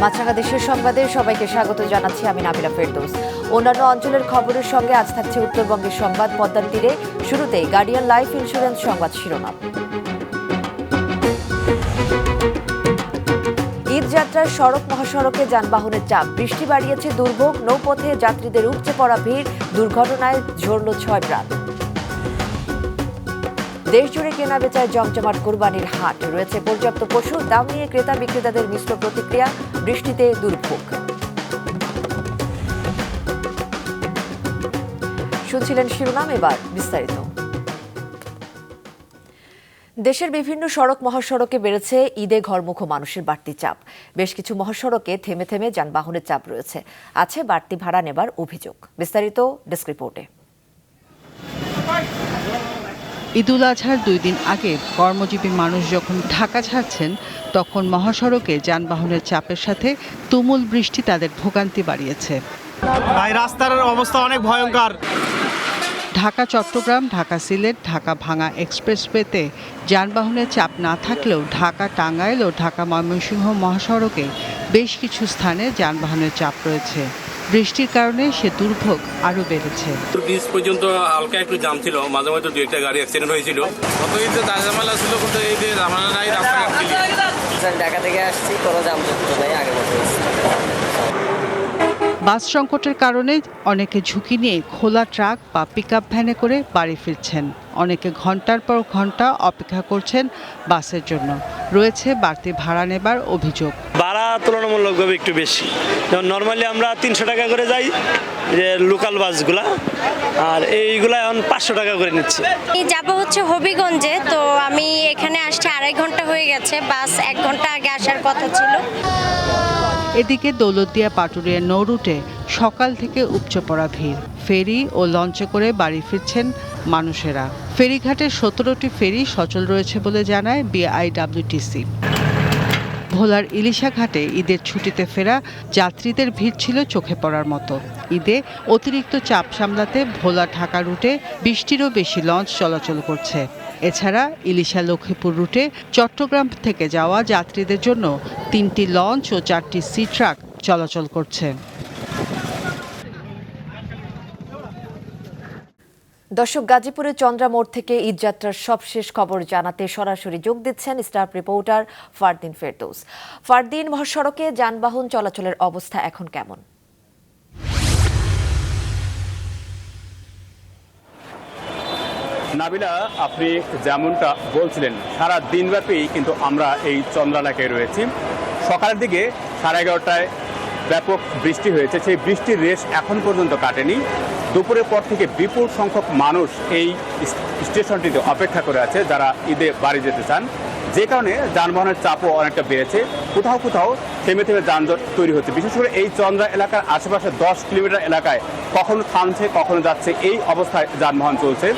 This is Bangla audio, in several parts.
মাছরাঙা দেশের সংবাদে সবাইকে স্বাগত জানাচ্ছি আমি নাবিলা ফেরদৌস। অন্যান্য অঞ্চলের খবরের সঙ্গে আজ থাকছে উত্তরবঙ্গের সংবাদ পদ্মার তীরে। শুরুতেই গার্ডিয়ান লাইফ ইন্স্যুরেন্স সংবাদ শিরোনাম। ঈদ যাত্রার সড়ক মহাসড়কে যানবাহনের চাপ, বৃষ্টি বাড়িয়েছে দুর্ভোগ, নৌপথে যাত্রীদের উপচে পড়া ভিড়, দুর্ঘটনায় ঝরল 6 প্রাণ। দেশজুড়ে কেনা বেচায় জমজমাট কুরবানির হাট, রয়েছে পর্যাপ্ত পশু, দাম নিয়ে ক্রেতা বিক্রেতাদের মিশ্র প্রতিক্রিয়া, বৃষ্টিতে দুর্ভোগ। শুনছিলেন শিরোনাম, এবার বিস্তারিত। দেশের বিভিন্ন সড়ক মহাসড়কে বেড়েছে ঈদে ঘরমুখ মানুষের বাড়তি চাপ। বেশ কিছু মহাসড়কে থেমে থেমে যানবাহনের চাপ রয়েছে, আছে বাড়তি ভাড়া নেবার অভিযোগ। বিস্তারিত ডেস্ক রিপোর্টে। ঈদুল আজহার 2 দিন আগে কর্মজীবী মানুষ যখন ঢাকা ছাড়ছেন, তখন মহাসড়কে যানবাহনের চাপের সাথে তুমুল বৃষ্টি তাদের ভোগান্তি বাড়িয়েছে। রাস্তার অবস্থা অনেক ভয়ঙ্কর। ঢাকা চট্টগ্রাম, ঢাকা সিলেট, ঢাকা ভাঙা এক্সপ্রেসওয়েতে যানবাহনের চাপ না থাকলেও ঢাকা টাঙ্গাইল ও ঢাকা ময়মনসিংহ মহাসড়কে বেশ কিছু স্থানে যানবাহনের চাপ রয়েছে। বৃষ্টির কারণে সে দুর্ভোগ আরো বেড়েছে। ব্রিজ পর্যন্ত হালকা একটু জাম ছিল, মাঝে মাঝে 2-1টা গাড়ি অ্যাক্সিডেন্ট হয়েছিল। গত ঈদে ঝামেলা ছিল, কিন্তু এই যে ঝামেলা নাই, রাস্তাঘাট ক্লিয়ার। ঢাকা থেকে আসছি, কোনো জাম নাই আগের মতো। বাস সংকটের কারণে অনেকে ঝুঁকি নিয়ে খোলা ট্রাক বা পিকআপ ভ্যানে করে বাড়ি ফিরছেন। অনেকে ঘন্টার পর ঘন্টা অপেক্ষা করছেন বাসের জন্য। রয়েছে বাড়তি ভাড়া নেবার অভিযোগ। ভাড়া তুলনামূলকভাবে একটু বেশি। যেমন নর্মালি আমরা 300 টাকা করে যাই, যে লোকাল বাসগুলা, আর এইগুলা এখন 500 টাকা করে নিচ্ছে। যাবো হচ্ছে হবিগঞ্জে, তো আমি এখানে আসছি 2.5 ঘন্টা হয়ে গেছে। বাস 1 ঘন্টা আগে আসার কথা ছিল। এদিকে দৌলতদিয়া পাটুরিয়া নৌ রুটে সকাল থেকে উপচে পড়া ভিড়। ফেরি ও লঞ্চে করে বাড়ি ফিরছেন মানুষেরা। ফেরিঘাটে 17টি ফেরি সচল রয়েছে বলে জানায় বিআইডব্লিউটিসি। ভোলার ইলিশা ঘাটে ঈদের ছুটিতে ফেরা যাত্রীদের ভিড় ছিল চোখে পড়ার মতো। ঈদে অতিরিক্ত চাপ সামলাতে ভোলা ঢাকা রুটে 20টিরও বেশি লঞ্চ চলাচল করছে। এছাড়া ইলিশা লক্ষ্মীপুর রুটে চট্টগ্রাম থেকে যাওয়া যাত্রীদের জন্য 3টি লঞ্চ ও 4টি সি ট্রাক চলাচল করছে। দর্শক, গাজীপুরের চন্দ্রা মোড় থেকে ঈদযাত্রার সবশেষ খবর জানাতে সরাসরি যোগ দিচ্ছেন স্টাফ রিপোর্টার ফারদিন ফেরদৌস। ফারদিন, মহাসড়কে যানবাহন চলাচলের অবস্থা এখন কেমন? নাবিলা, আপনি যেমনটা বলছিলেন, সারা দিনব্যাপী কিন্তু আমরা এই চন্দ্রা এলাকায় রয়েছি। সকালের দিকে 11:30টায় ব্যাপক বৃষ্টি হয়েছে, সেই বৃষ্টির রেশ এখন পর্যন্ত কাটেনি। দুপুরের পর থেকে বিপুল সংখ্যক মানুষ এই স্টেশনটিতে অপেক্ষা করে আছে, যারা ঈদে বাড়ি যেতে চান। যে কারণে যানবাহনের চাপও অনেকটা বেড়েছে। কোথাও কোথাও থেমে থেমে যানজট তৈরি হচ্ছে। বিশেষ করে এই চন্দ্রা এলাকার আশেপাশে 10 কিলোমিটার এলাকায় কখনো থামছে, কখনো যাচ্ছে, এই অবস্থায় যানবাহন চলছে।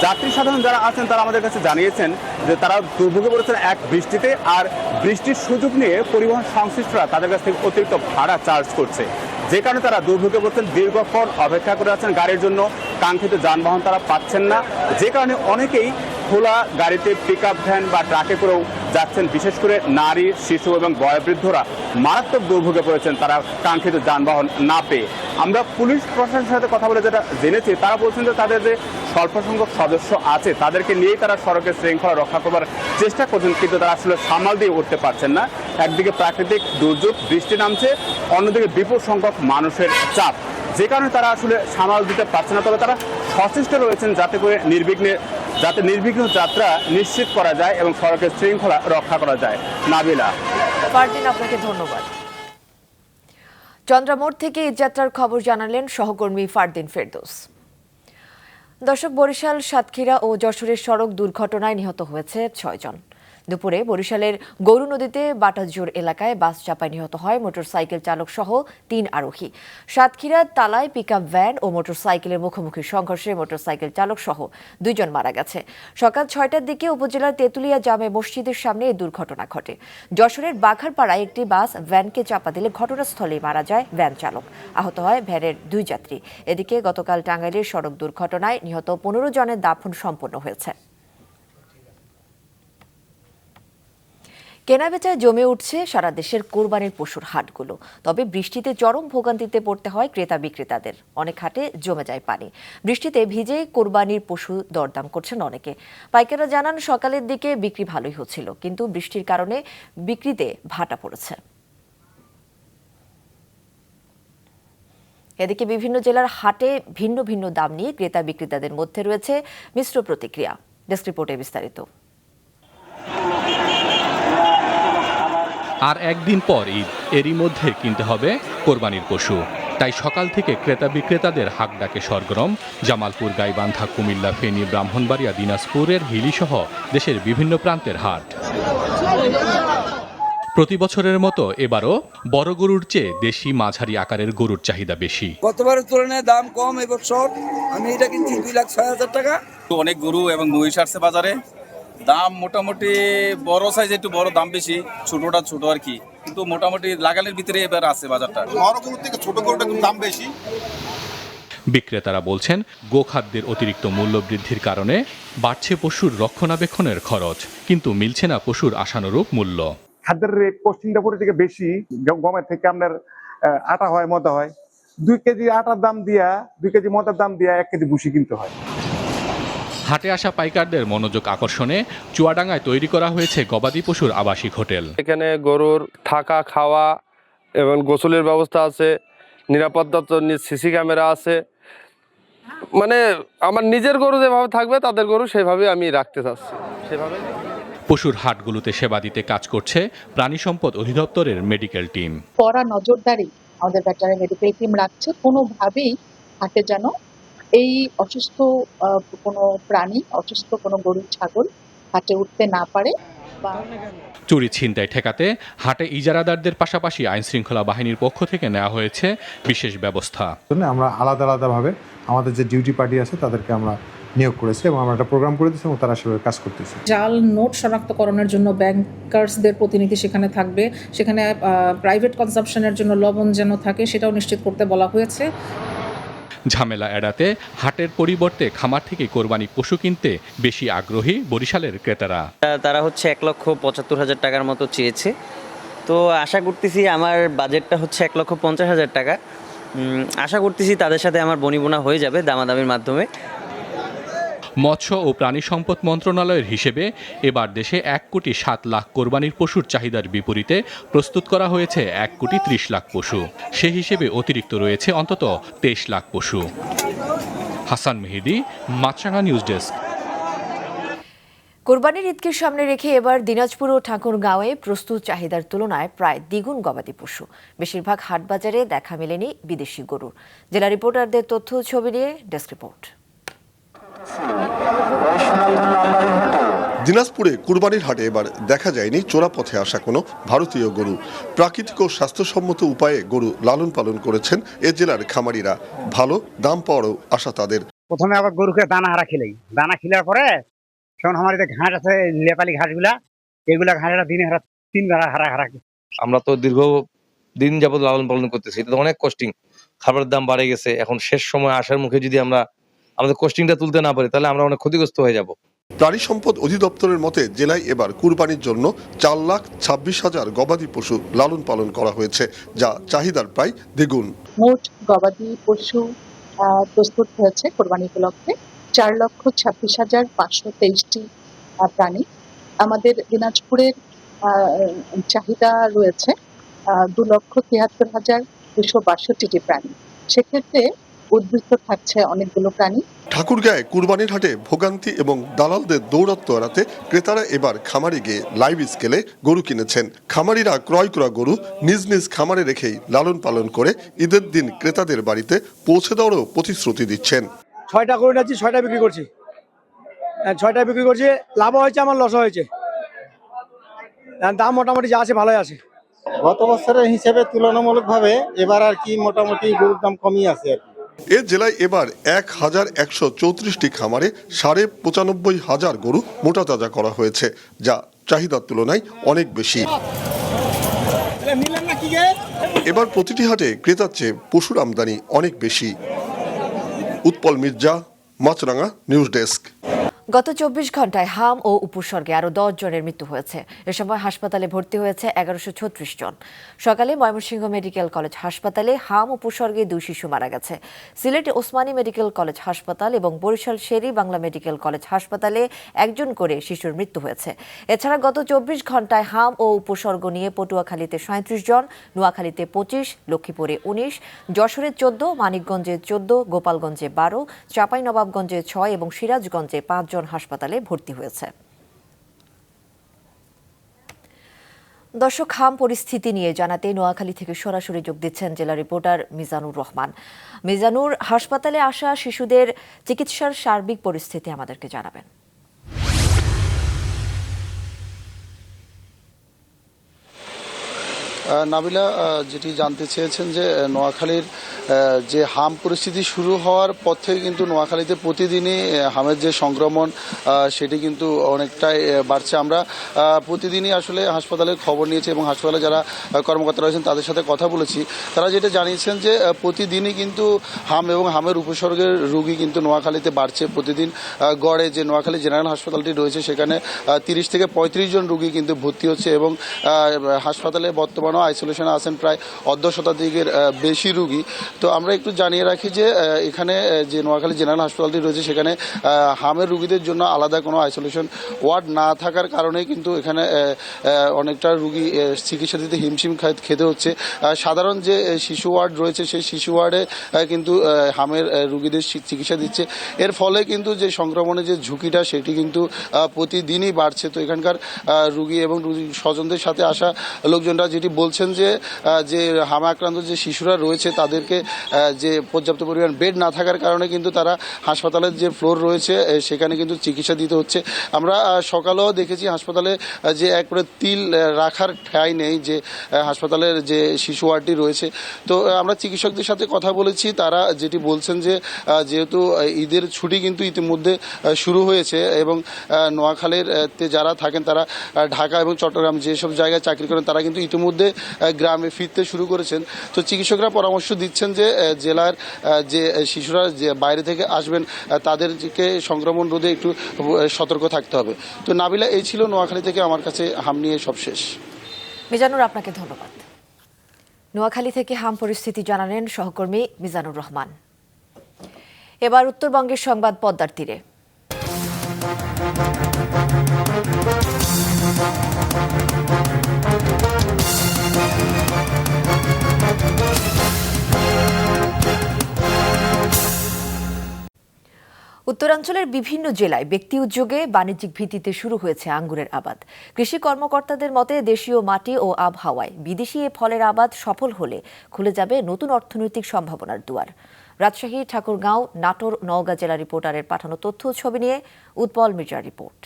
যাত্রী সাধারণ যারা আছেন তারা আমাদের কাছে জানিয়েছেন যে তারা দুর্ভোগে পড়েছেন এক বৃষ্টিতে, আর বৃষ্টির সুযোগ নিয়ে পরিবহন সংশ্লিষ্টরা তাদের কাছ থেকে অতিরিক্ত ভাড়া চার্জ করছে। যে কারণে তারা দুর্ভোগে পড়ছেন, দীর্ঘক্ষণ অপেক্ষা করে আছেন গাড়ির জন্য, কাঙ্ক্ষিত যানবাহন তারা পাচ্ছেন না। যে কারণে অনেকেই খোলা গাড়িতে, পিকআপ ভ্যান বা ট্রাকে করেও যাচ্ছেন। বিশেষ করে নারী, শিশু এবং বয়োবৃদ্ধরা মারাত্মক দুর্ভোগে পড়েছেন তারা কাঙ্ক্ষিত যানবাহন না পেয়ে। আমরা পুলিশ প্রশাসনের সাথে কথা বলে যেটা জেনেছি, তারা বলছেন যে তাদের যে স্বল্প সংখ্যক সদস্য আছে তাদেরকে নিয়েই তারা সড়কের শৃঙ্খলা রক্ষা করবার চেষ্টা করছেন, কিন্তু তারা আসলে সামাল দিয়ে উঠতে পারছেন না। একদিকে প্রাকৃতিক দুর্যোগ, বৃষ্টি নামছে, অন্যদিকে বিপুল সংখ্যক মানুষের চাপ, যে কারণে তারা আসলে সামাল দিতে পারছে না। তবে তারা সচেষ্ট রয়েছেন যাতে করে নির্বিঘ্ন যাত্রা নিশ্চিত করা যায় এবং সড়কের শৃঙ্খলা রক্ষা করা যায়। নাবিলা। ফারদিন, আপনাকে ধন্যবাদ। চন্দ্রা মোড় থেকে ঈদযাত্রার খবর জানালেন সহকর্মী ফারদিন ফেরদৌস। দর্শক, বরিশাল, সাতক্ষীরা ও যশোরের সড়ক দুর্ঘটনায় নিহত হয়েছে 6 জন। দুপুরে বরিশালের গৌর নদীতে বাটাজোর এলাকায় বাস চাপায় নিহত হয় মোটরসাইকেল চালক সহ 3 আরোহী। সাতক্ষীরার তালায় পিকআপ ভ্যান ও মোটরসাইকেলের মুখোমুখি সংঘর্ষে মোটরসাইকেল চালক সহ 2 জন মারা গেছে। সকাল 6টার দিকে উপজেলার তেঁতুলিয়া জামে মসজিদের সামনে এই দুর্ঘটনা ঘটে। যশোরের বাঘারপাড়ায় একটি বাস ভ্যানকে চাপা দিলে ঘটনাস্থলেই মারা যায় ভ্যান চালক। আহত হয় ভ্যানের 2 যাত্রী। এদিকে গতকাল টাঙ্গাইলের সড়ক দুর্ঘটনায় নিহত 15 জনের দাফন সম্পন্ন হয়েছে। কেনাবেচায় জমে উঠছে সারা দেশের কোরবানির পশুর হাটগুলো। তবে বৃষ্টিতে চরম ভোগান্তিতে পড়তে হয় ক্রেতা বিক্রেতাদের। অনেক হাটে জমে যায় পানি। বৃষ্টিতে ভিজে কোরবানির পশু দরদাম করছেন অনেকে। পাইকাররা জানান সকালের দিকে বিক্রি ভালোই হচ্ছিল, কিন্তু বৃষ্টির কারণে বিক্রিতে ভাটা পড়েছে। এদিকে বিভিন্ন জেলার হাটে ভিন্ন ভিন্ন দাম নিয়ে ক্রেতা বিক্রেতাদের মধ্যে রয়েছে মিশ্র প্রতিক্রিয়া। ডেস্ক রিপোর্টে বিস্তারিত। আর একদিন পর ঈদ, এরই মধ্যে কিনতে হবে কোরবানির পশু। তাই সকাল থেকে ক্রেতা বিক্রেতাদের হাক ডাকে সরগরম জামালপুর, গাইবান্ধা, কুমিল্লা, ফেনী, ব্রাহ্মণবাড়িয়া, দিনাজপুরের হিলিসহ দেশের বিভিন্ন প্রান্তের হাট। প্রতি বছরের মতো এবারও বড় গরুর চেয়ে দেশি মাঝারি আকারের গরুর চাহিদা বেশি। গতবারের তুলনায় দাম কম এবছর। আমি এটা কিনছি 2,06,000 টাকা। অনেক গরু এবং মহিষ আসছে বাজারে। দাম মোটামুটি বড় সাইজ একটু বড় দাম বেশি, ছোটটা ছোট আর কি, কিন্তু মোটামুটি লাগালের ভিতরে এবার আছে বাজারটা। বড় গরুর থেকে ছোট গরুটা দাম বেশি। বিক্রেতারা বলছেন গোখাদ্যের অতিরিক্ত মূল্য বৃদ্ধির কারণে বাড়ছে পশুর রক্ষণাবেক্ষণের খরচ, কিন্তু মিলছে না পশুর আশানুরূপ মূল্য। খাদ্যের রেট পশ্চিমটা পরে থেকে বেশি। গমের থেকে আপনার আটা হয়, ময়দা হয়। 2 কেজি আটার দাম দিয়া 2 কেজি ময়দার দাম দিয়া 1 কেজি ভুসি কিনতে হয়। হাটে আসা পাইকারদের মনোযোগ আকর্ষণে চুয়াডাঙ্গায় তৈরি করা হয়েছে গবাদি পশুর আবাসিক হোটেল। এখানে গরুর থাকা, খাওয়া এবং গোসলের ব্যবস্থা আছে, নিরাপত্তার জন্য সিসি ক্যামেরা আছে। মানে আমার নিজের গরু যেভাবে থাকবে তাদের গরু সেভাবে আমি রাখতে চাচ্ছি। সেভাবে পশুর হাটগুলোতে সেবা দিতে কাজ করছে প্রাণী সম্পদ অধিদপ্তরের মেডিকেল টিম। কড়া নজরদারি আমাদের ভেটেরিনারি মেডিকেল টিম রাখছে। কোনোভাবেই হাটে যেন এই অসুস্থ কোনো প্রাণী, অসুস্থ কোনো গরু ছাগল হাটে উঠতে না পারে। চুরি ছিনতাই ঠেকাতে হাটে ইজারাদারদের পাশাপাশি আইন শৃঙ্খলা বাহিনীর পক্ষ থেকে নেওয়া হয়েছে বিশেষ ব্যবস্থা। আমরা আলাদা আলাদাভাবে আমাদের যে ডিউটি পার্টি আছে তাদেরকে আমরা নিয়োগ করেছি এবং আমরা একটা প্রোগ্রাম করে দিয়েছি এবং তারা সেভাবে কাজ করতেছে। জাল নোট শনাক্তকরণের জন্য ব্যাংকার্সদের প্রতিনিধি সেখানে থাকবে। সেখানে প্রাইভেট কনজাম্পশনের জন্য লবণ যেন থাকে সেটাও নিশ্চিত করতে বলা হয়েছে। ঝামেলা এড়াতে হাটের পরিবর্তে খামার থেকে কোরবানি পশু কিনতে বেশি আগ্রহী বরিশালের ক্রেতারা। তারা হচ্ছে 1,75,000 টাকার মতো চেয়েছে। তো আশা করতেছি, আমার বাজেটটা হচ্ছে 1,50,000 টাকা। আশা করতেছি তাদের সাথে আমার বনিবনা হয়ে যাবে দামাদামির মাধ্যমে। মৎস্য ও প্রাণী সম্পদ মন্ত্রণালয়ের হিসেবে এবার দেশে 1,07,00,000 কোরবানির পশুর চাহিদার বিপরীতে প্রস্তুত করা হয়েছে 1,30,00,000 পশু। সে হিসেবে অতিরিক্ত রয়েছে অন্তত 23,00,000 পশু। হাসান মেহেদি, মাছরাঙা নিউজ ডেস্ক। কোরবানির ঈদকে সামনে রেখে এবার দিনাজপুর ও ঠাকুরগাঁওয়ে প্রস্তুত চাহিদার তুলনায় প্রায় দ্বিগুণ গবাদি পশু। বেশিরভাগ হাটবাজারে দেখা মেলেনি বিদেশি গরুর। জেলা রিপোর্টারদের তথ্য ছবি নিয়ে ডেস্ক রিপোর্ট। দিনাজপুরে কুরবানির হাটে এবার দেখা যায়নি চোরা পথে আসা কোনো ভারতীয় গরু। প্রাকৃতিক ও স্বাস্থ্যসম্মত উপায়ে গরু লালন পালন করেছেন এ জেলার খামারিরা। ভালো দাম পাওয়ারও আশা তাদের। প্রথমে আবার গরুকে দানা হারা খেলেই, দানা খেলার পরে সেখানে আমার ঘাস আছে, নেপালি ঘাসগুলা, এগুলা ঘাসটা দিনে হারা 3 বার হারা। আমরা তো দীর্ঘ দিন যাবত লালন পালন করতেছি, এটা তো অনেক কস্টিং। খাবারের দাম বাড়ে গেছে। এখন শেষ সময় আসার মুখে যদি আমরা আমাদের কস্টিংটা তুলতে না পারি তাহলে আমরা অনেক ক্ষতিগ্রস্ত হয়ে যাব। প্রাণী সম্পদ অধিদপ্তরের মতে জেলায় এবার কুরবানির জন্য 4,26,000 গবাদি পশু লালন পালন করা হয়েছে, যা চাহিদার প্রায় দ্বিগুণ। মোট গবাদি পশু প্রস্তুত হয়েছে কোরবানি উপলক্ষে 4,26,523টি প্রাণী। আমাদের দিনাজপুরের চাহিদা রয়েছে 2,73,262টি প্রাণী। সেক্ষেত্রে উদ্বৃত্ত থাকছে অনেকগুলো প্রাণী। ঠাকুরগাঁয়ে কুরবানির হাটে ভোগান্তি এবং দালালদের দৌরাত্ম্য এড়াতে ক্রেতারা এবার খামারে গিয়ে লাইভ স্কেলে গরু কিনেছেন। খামারিরা ক্রয় করা গরু নিজ নিজ খামারে রেখেই লালন পালন করে ঈদের দিন ক্রেতাদের বাড়িতে পৌঁছে দেওয়ারও প্রতিশ্রুতি দিচ্ছেন। 6টা গরু নিয়েছি, 6টা বিক্রি করছি। 6টা বিক্রি করছি, লাভ হয়েছে, আমার লস হয়েছে। দাম মোটামুটি যা আছে ভালোই আছে। গত বছরের হিসেবে তুলনামূলকভাবে এবার আর কি মোটামুটি গরুর দাম কমই আছে আর কি। এ জেলায় এবার 1134টি খামারে 95,500 গরু মোটা তাজা করা হয়েছে, যা চাহিদার তুলনায় অনেক বেশি। এবার প্রতিটি হাটে ক্রেতার চেয়ে পশুর আমদানি অনেক বেশি। উৎপল মির্জা, মাছরাঙা নিউজ ডেস্ক। গত 24 ঘন্টায় হাম ও উপসর্গে আরও 10 জনের মৃত্যু হয়েছে। এ সময় হাসপাতালে ভর্তি হয়েছে 1136 জন। সকালে ময়মনসিংহ মেডিকেল কলেজ হাসপাতালে হাম উপসর্গে 2 শিশু মারা গেছে। সিলেট ওসমানী মেডিকেল কলেজ হাসপাতাল এবং বরিশাল শেরি বাংলা মেডিকেল কলেজ হাসপাতালে 1 জন করে শিশুর মৃত্যু হয়েছে। এছাড়া গত 24 ঘন্টায় হাম ও উপসর্গ নিয়ে পটুয়াখালীতে 37 জন, নোয়াখালীতে 25, লক্ষ্মীপুরে 19, যশোরে 14, মানিকগঞ্জে 14, গোপালগঞ্জে 12, চাঁপাইনবাবগঞ্জে 6 এবং সিরাজগঞ্জে 5 জন হাসপাতালে ভর্তি হয়েছে। দর্শক, হাম পরিস্থিতি নিয়ে জানাতে নোয়াখালী থেকে সরাসরি যোগ দিচ্ছেন জেলা রিপোর্টার মিজানুর রহমান। মিজানুর, হাসপাতালে আসা শিশুদের চিকিৎসার সার্বিক পরিস্থিতি আমাদেরকে জানাবেন। নাবিলা, যেটি জানতে চেয়েছেন যে নোয়াখালীর যে হাম পরিস্থিতি শুরু হওয়ার পর থেকে কিন্তু নোয়াখালীতে প্রতিদিনই হামের যে সংক্রমণ সেটি কিন্তু অনেকটাই বাড়ছে। আমরা প্রতিদিনই আসলে হাসপাতালের খবর নিয়েছি এবং হাসপাতালে যারা কর্মকর্তা রয়েছেন তাদের সাথে কথা বলেছি। তারা যেটা জানিয়েছেন যে প্রতিদিনই কিন্তু হাম এবং হামের উপসর্গের রোগী কিন্তু নোয়াখালীতে বাড়ছে। প্রতিদিন গড়ে যে নোয়াখালী জেনারেল হাসপাতালটি রয়েছে সেখানে 30 থেকে 35 জন রোগী কিন্তু ভর্তি হচ্ছে এবং হাসপাতালে বর্তমানে আইসোলেশনে আছেন প্রায় 1/2 শতাধিকের বেশি রোগী। তো আমরা একটু জানিয়ে রাখি যে এখানে যে নোয়াখালী জেনারেল হাসপাতালটি রয়েছে সেখানে হামের রোগীদের জন্য আলাদা কোনো আইসোলেশন ওয়ার্ড না থাকার কারণে কিন্তু এখানে অনেকটা রোগী চিকিৎসা দিতে হিমশিম খেতে হচ্ছে। সাধারণ যে শিশু ওয়ার্ড রয়েছে সেই শিশু ওয়ার্ডে কিন্তু হামের রোগীদের চিকিৎসা দিচ্ছে। এর ফলে কিন্তু যে সংক্রমণের যে ঝুঁকিটা সেটি কিন্তু প্রতিদিনই বাড়ছে। তো এখানকার রোগী এবং রোগী স্বজনদের সাথে আসা লোকজনরা যেটি বলছেন যে হামে আক্রান্ত যে শিশুরা রয়েছে তাদেরকে যে পর্যাপ্ত পরিমাণ বেড না থাকার কারণে কিন্তু তারা হাসপাতালের যে ফ্লোর রয়েছে সেখানে কিন্তু চিকিৎসা দিতে হচ্ছে। আমরা সকালেও দেখেছি হাসপাতালে যে একবারে তিল রাখার ঠাঁই নেই যে হাসপাতালের যে শিশু ওয়ার্ডটি রয়েছে। তো আমরা চিকিৎসকদের সাথে কথা বলেছি, তারা যেটি বলছেন যে যেহেতু ঈদের ছুটি কিন্তু ইতিমধ্যে শুরু হয়েছে এবং নোয়াখালীর যারা থাকেন তারা ঢাকা এবং চট্টগ্রাম যেসব জায়গায় চাকরি করেন তারা কিন্তু ইতিমধ্যে গ্রামে ফিরতে শুরু করেছেন। তো চিকিৎসকরা পরামর্শ দিচ্ছেন যে জেলার যে শিশুরা যে বাইরে থেকে আসবেন তাদেরকে সংক্রমণ রোধে একটু সতর্ক থাকতে হবে। তো নাবিলা, এই ছিল নোয়াখালী থেকে আমার কাছে হাম নিয়ে সব শেষ। মিজানুর, আপনাকে ধন্যবাদ। নোয়াখালী থেকে হাম পরিস্থিতি জানালেন সহকর্মী মিজানুর রহমান। এবার উত্তরবঙ্গের সংবাদ পদ্মার তীরে। উত্তরাঞ্চলের বিভিন্ন জেলায় ব্যক্তি উদ্যোগে বাণিজ্যিক ভিত্তিতে শুরু হয়েছে আঙ্গুরের আবাদ। কৃষি কর্মকর্তাদের মতে দেশীয় মাটি ও আবহাওয়ায় বিদেশি এ ফলের আবাদ সফল হলে খুলে যাবে নতুন অর্থনৈতিক সম্ভাবনার দুয়ার। রাজশাহী, ঠাকুরগাঁও, নাটোর, নওগাঁ জেলা রিপোর্টারের পাঠানো তথ্য ছবি নিয়ে উৎপল মির্জার রিপোর্ট।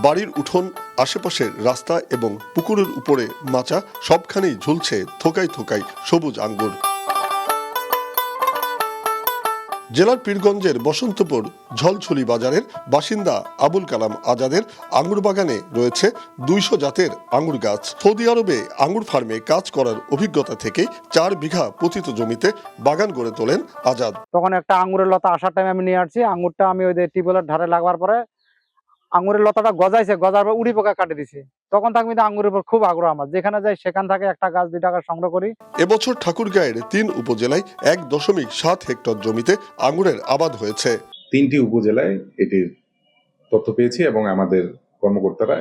বাড়ির উঠোন, আশেপাশের রাস্তা এবং পুকুরের উপরে মাচা সবখানেই ঝুলছে থোকায় থোকায় সবুজ আঙ্গুর। জেলার পীরগঞ্জের বসন্তপুর ঝলছুলি বাজারের বাসিন্দা আবুল কালাম আজাদের আঙ্গুর বাগানে রয়েছে 200 জাতের আঙ্গুর গাছ। সৌদি আরবে আঙ্গুর ফার্মে কাজ করার অভিজ্ঞতা থেকে 4 বিঘা পতিত জমিতে বাগান গড়ে তোলেন আজাদ। তখন একটা আঙ্গুরের লতা আসার টাইমে আমি নিয়ে আসছি। আঙ্গুরটা আমি ওই টিউবওয়েলের ধারে লাগবার পরে আঙ্গুরের লতাটা গজাইছে, গজার পর উড়ি পোকা কাটে দিছে। তখন থাকবে আঙ্গুরের উপর খুব আগ্রহ আমার, যেখানে যাই সেখান থেকে একটা গাছ 2 টাকা সংগ্রহ করি। এবছর ঠাকুরগাঁয়ের 3 উপজেলায় 1.7 হেক্টর জমিতে আঙ্গুরের আবাদ হয়েছে। 3টি উপজেলায় এটির তথ্য পেয়েছি এবং আমাদের কর্মকর্তারা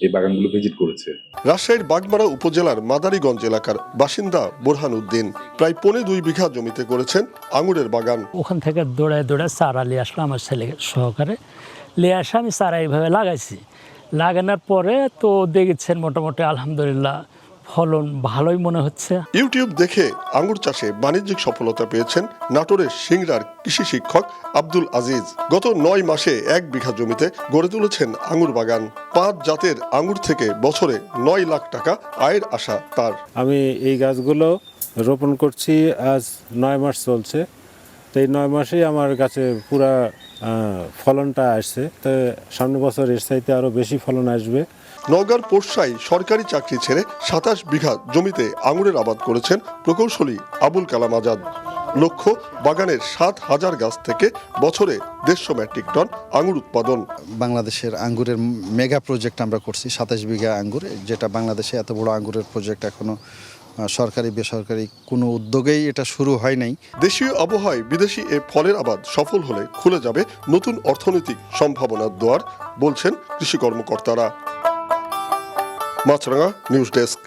এই বাগানগুলো ভিজিট করেছে। রাজশাহীর বাগমারা উপজেলার মাদারীগঞ্জ এলাকার বাসিন্দা বোরহান উদ্দিন প্রায় 2.25 বিঘা জমিতে করেছেন আঙ্গুরের বাগান। ওখান থেকে দৌড়ায় চারা নিয়ে আসলো আমার ছেলে সহকারে, নিয়ে আসে আমি চারা এইভাবে লাগাইছি। লাগানোর পরে তো দেখেছেন মোটামুটি আলহামদুলিল্লাহ ফলন ভালোই মনে হচ্ছে। ইউটিউব দেখে আঙ্গুর চাষে বাণিজ্যিক সফলতা পেয়েছেন নাটোরের সিংড়ার কৃষি শিক্ষক আব্দুল আজিজ। গত 9 মাসে 1 বিঘা জমিতে গড়ে তুলেছেন আঙ্গুর বাগান। 5 জাতের আঙ্গুর থেকে বছরে 9 লাখ টাকা আয়ের আশা তার। আমি এই গাছগুলো রোপণ করছি আজ 9 মাস চলছে। তো এই 9 মাসেই আমার কাছে পুরা ফলনটা আসছে। তো সামনে বছর এর চাইতে আরও বেশি ফলন আসবে। নওগাঁর পোরশায় সরকারি চাকরি ছেড়ে 27 বিঘা জমিতে আঙুরের আবাদ করেছেন প্রকৌশলী আবুল কালাম আজাদ। লক্ষ্য বাগানের 7,000 গাছ থেকে বছরে 150 মেট্রিক টন আঙুর উৎপাদন। বাংলাদেশের আঙ্গুরের মেগা প্রজেক্ট আমরা করছি 27 বিঘা আঙ্গুর, যেটা বাংলাদেশে এত বড় আঙ্গুরের প্রজেক্ট এখনো সরকারি বেসরকারি কোনো উদ্যোগেই এটা শুরু হয় নাই। দেশীয় আবহাওয়ায় বিদেশি এ ফলের আবাদ সফল হলে খুলে যাবে নতুন অর্থনৈতিক সম্ভাবনার দুয়ার, বলছেন কৃষি কর্মকর্তারা। মাছরাঙা নিউজ ডেস্ক।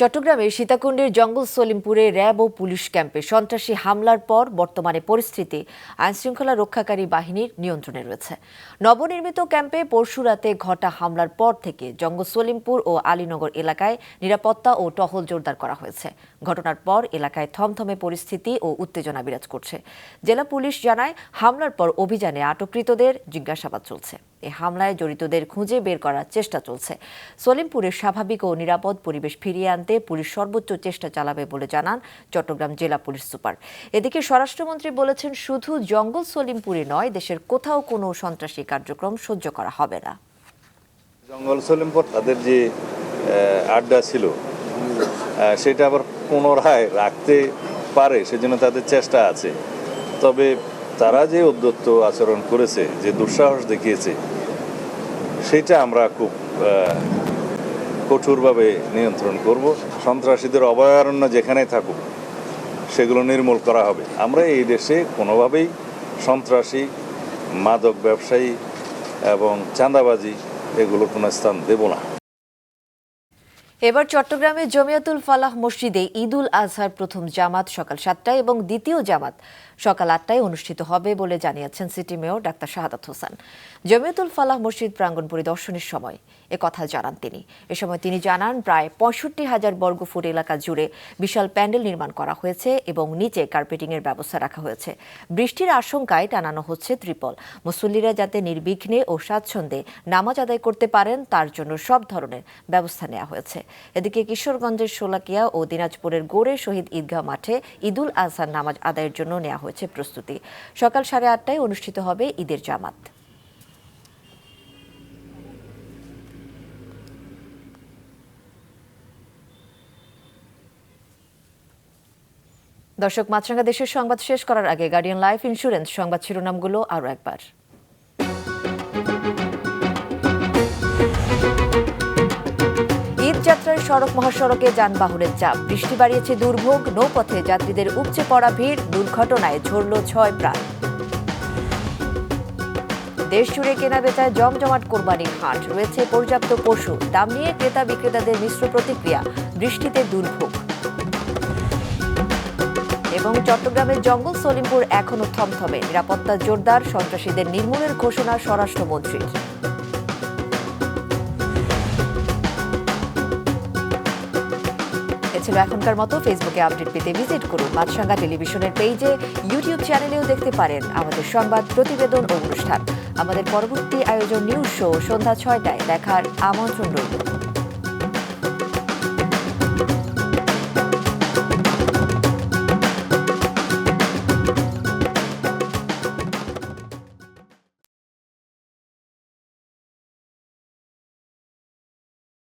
চট্টগ্রামের সীতাকুণ্ডের জঙ্গল সলিমপুরে র্যাব ও পুলিশ ক্যাম্পে সন্ত্রাসী হামলার পর বর্তমানে পরিস্থিতি আইনশৃঙ্খলা রক্ষাকারী বাহিনীর নিয়ন্ত্রণে রয়েছে। নবনির্মিত ক্যাম্পে পরশুরাতে ঘটা হামলার পর থেকে জঙ্গল সলিমপুর ও আলীনগর এলাকায় নিরাপত্তা ও টহল জোরদার করা হয়েছে। ঘটনার পর এলাকায় থমথমে পরিস্থিতি ও উত্তেজনা বিরাজ করছে। জেলা পুলিশ জানায়, হামলার পর অভিযানে আটককৃতদের জিজ্ঞাসাবাদ চলছে। এই হামলায় জড়িতদের খুঁজে বের করার চেষ্টা চলছে। সলিমপুরের স্বাভাবিক ও নিরাপদ পরিবেশ ফিরিয়ে আনতে পুলিশ সর্বোচ্চ চেষ্টা চালাবে বলে জানান চট্টগ্রাম জেলা পুলিশ সুপার। এদিকে স্বরাষ্ট্রমন্ত্রী বলেছেন, শুধু জঙ্গল সলিমপুরে নয়, দেশের কোথাও কোনো সন্ত্রাসী কার্যক্রম সহ্য করা হবে না। জঙ্গল সলিমপুর তাদের যে আড্ডা ছিল সেটা আবার পুনরায় রাখতে পারে, সেজন্য তাদের চেষ্টা আছে। তবে তারা যে উদ্যত আচরণ করেছে, যে দুঃসাহস দেখিয়েছে, সেটা আমরা খুব কঠোরভাবে নিয়ন্ত্রণ করব। সন্ত্রাসীদের অভয়ারণ্য যেখানে থাকুক সেগুলো নির্মূল করা হবে। আমরা এই দেশে কোনোভাবেই সন্ত্রাসী, মাদক ব্যবসায়ী এবং চাঁদাবাজি এগুলোর কোনো স্থান দেব না। এবার চট্টগ্রামে জমিয়াতুল ফালাহ মসজিদে ঈদুল আজহার প্রথম জামাত সকাল 7টায় এবং দ্বিতীয় জামাত সকাল 8টায় অনুষ্ঠিত হবে বলে জানিয়েছেন city mayor doctor Shahadat Hossain. Jamiatul Falah মসজিদ প্রাঙ্গণ পরিদর্শনের সময় কথা জানান তিনি। এ সময় তিনি জানান, প্রায় 65,000 বর্গফুট এলাকা জুড়ে বিশাল প্যান্ডেল নির্মাণ করা হয়েছে এবং নিচে কার্পেটিংয়ের ব্যবস্থা রাখা হয়েছে। বৃষ্টির আশঙ্কায় টানানো হচ্ছে ত্রিপল। মুসল্লিরা যাতে নির্বিঘ্নে ও স্বাচ্ছন্দ্যে নামাজ আদায় করতে পারেন তার জন্য সব ধরনের ব্যবস্থা নেওয়া হয়েছে। এদিকে কিশোরগঞ্জের শোলাকিয়া ও দিনাজপুরের গোড়ে শহীদ ঈদগাহ মাঠে ঈদুল আজহার নামাজ আদায়ের জন্য নেওয়া হয়েছে প্রস্তুতি। সকাল 8:30টায় অনুষ্ঠিত হবে ঈদের জামাত। দর্শক, মাছরাঙা দেশের সংবাদ শেষ করার আগে গার্ডিয়ান লাইফ ইন্স্যুরেন্স সংবাদ শিরোনামগুলো আরও একবার। ঈদ যাত্রায় সড়ক মহাসড়কে যানবাহনের চাপ, বৃষ্টি বাড়িয়েছে দুর্ভোগ, নৌপথে যাত্রীদের উপচে পড়া ভিড়, দুর্ঘটনায় ঝরল 6 প্রাণ। দেশ জুড়ে কেনা বেচায় জমজমাট কোরবানির হাট, রয়েছে পর্যাপ্ত পশু, দাম নিয়ে ক্রেতা বিক্রেতাদের মিশ্র প্রতিক্রিয়া, বৃষ্টিতে দুর্ভোগ। এবং চট্টগ্রামের জঙ্গল সলিমপুর এখনো থমথমে, নিরাপত্তা জোরদার, সন্ত্রাসীদের নির্মূলের ঘোষণা স্বরাষ্ট্রমন্ত্রীর। ছিল এখনকার মতো। ফেসবুকে আপডেট পেতে ভিজিট করুন মাছরাঙা টেলিভিশনের পেজে, ইউটিউব চ্যানেলেও দেখতে পারেন আমাদের সংবাদ, প্রতিবেদন ও অনুষ্ঠান। আমাদের পরবর্তী আয়োজন নিউজ শো সন্ধ্যা 6টায় দেখার আমন্ত্রণ রইল।